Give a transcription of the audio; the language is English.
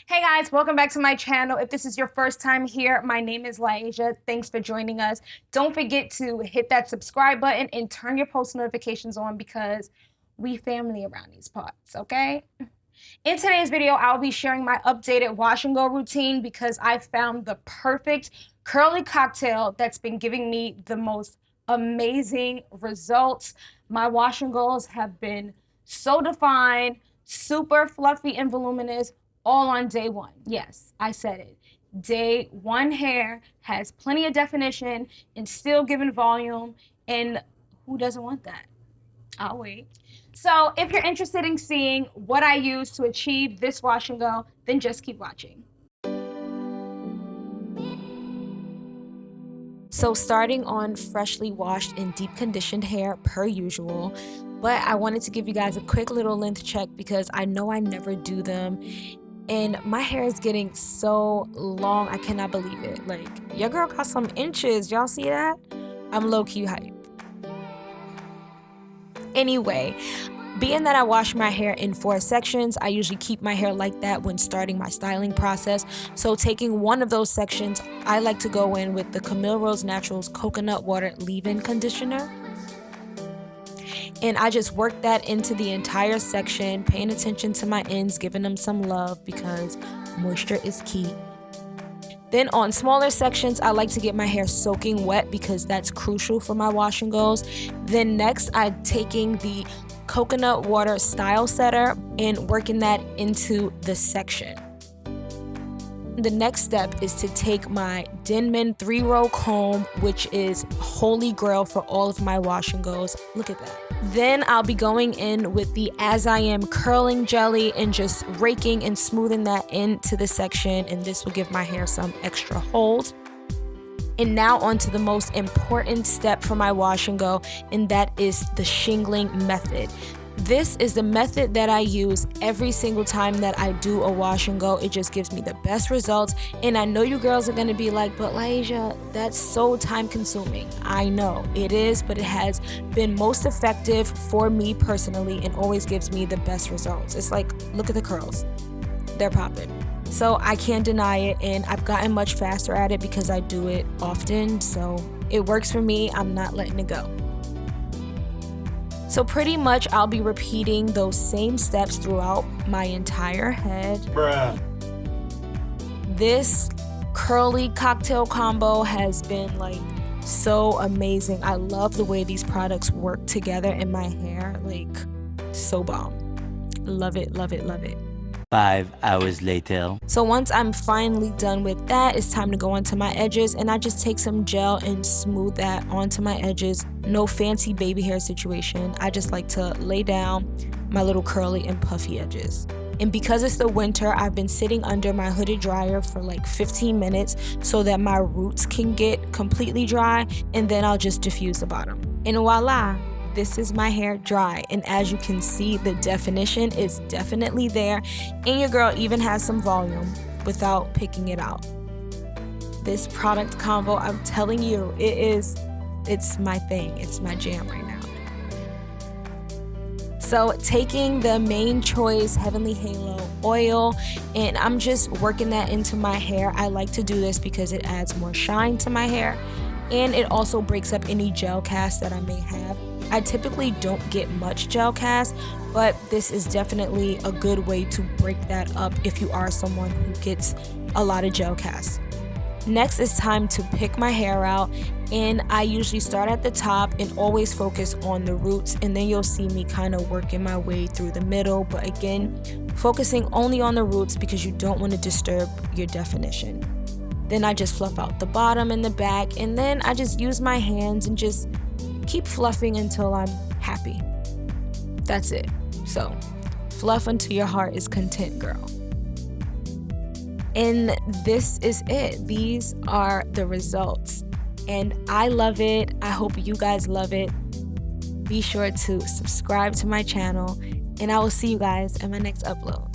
Hey guys, welcome back to my channel. If this is your first time here, my name is Lyasia. Thanks for joining us. Don't forget to hit that subscribe button and turn your post notifications on because we family around these parts, okay? In today's video, I'll be sharing my updated wash and go routine because I found the perfect curly cocktail that's been giving me the most amazing results. My wash and goes have been so defined, super fluffy and voluminous, all on day one. Yes, I said it. Day one hair has plenty of definition and still giving volume, and who doesn't want that? I'll wait. So if you're interested in seeing what I use to achieve this wash and go, then just keep watching. So starting on freshly washed and deep conditioned hair per usual, but I wanted to give you guys a quick little length check because I know I never do them. And my hair is getting so long, I cannot believe it. Like, your girl got some inches, y'all see that? I'm low-key hyped. Anyway, being that I wash my hair in 4 sections, I usually keep my hair like that when starting my styling process. So taking one of those sections, I like to go in with the Camille Rose Naturals Coconut Water Leave-In Conditioner. And I just work that into the entire section, paying attention to my ends, giving them some love because moisture is key. Then on smaller sections, I like to get my hair soaking wet because that's crucial for my wash and goes. Then next, I'm taking the coconut water style setter and working that into the section. The next step is to take my Denman 3-row comb, which is holy grail for all of my wash and goes. Look at that. Then I'll be going in with the As I Am curling jelly and just raking and smoothing that into the section, and this will give my hair some extra hold. And now on to the most important step for my wash and go, and that is the shingling method. This is the method that I use every single time that I do a wash and go. It just gives me the best results. And I know you girls are going to be like, but Lyasia, that's so time consuming. I know it is, but it has been most effective for me personally and always gives me the best results. It's like, look at the curls. They're popping. So I can't deny it, and I've gotten much faster at it because I do it often. So it works for me. I'm not letting it go. So pretty much I'll be repeating those same steps throughout my entire head. Bruh. This curly cocktail combo has been like so amazing. I love the way these products work together in my hair. Like, so bomb. Love it, love it, love it. 5 hours later. So once I'm finally done with that, it's time to go onto my edges, and I just take some gel and smooth that onto my edges. No fancy baby hair situation. I just like to lay down my little curly and puffy edges. And because it's the winter, I've been sitting under my hooded dryer for like 15 minutes so that my roots can get completely dry, and then I'll just diffuse the bottom. And voila! This is my hair dry, and as you can see, the definition is definitely there, and your girl even has some volume without picking it out. This product combo, I'm telling you, it's my thing. It's my jam right now. So taking the Main Choice Heavenly Halo oil, and I'm just working that into my hair. I like to do this because it adds more shine to my hair, and it also breaks up any gel cast that I may have. I typically don't get much gel cast, but this is definitely a good way to break that up if you are someone who gets a lot of gel cast. Next, it's time to pick my hair out, and I usually start at the top and always focus on the roots, and then you'll see me kind of working my way through the middle, but again, focusing only on the roots because you don't want to disturb your definition. Then I just fluff out the bottom and the back, and then I just use my hands and just keep fluffing until I'm happy. That's it. So, fluff until your heart is content, girl. And this is it. These are the results. And I love it. I hope you guys love it. Be sure to subscribe to my channel, and I will see you guys in my next upload.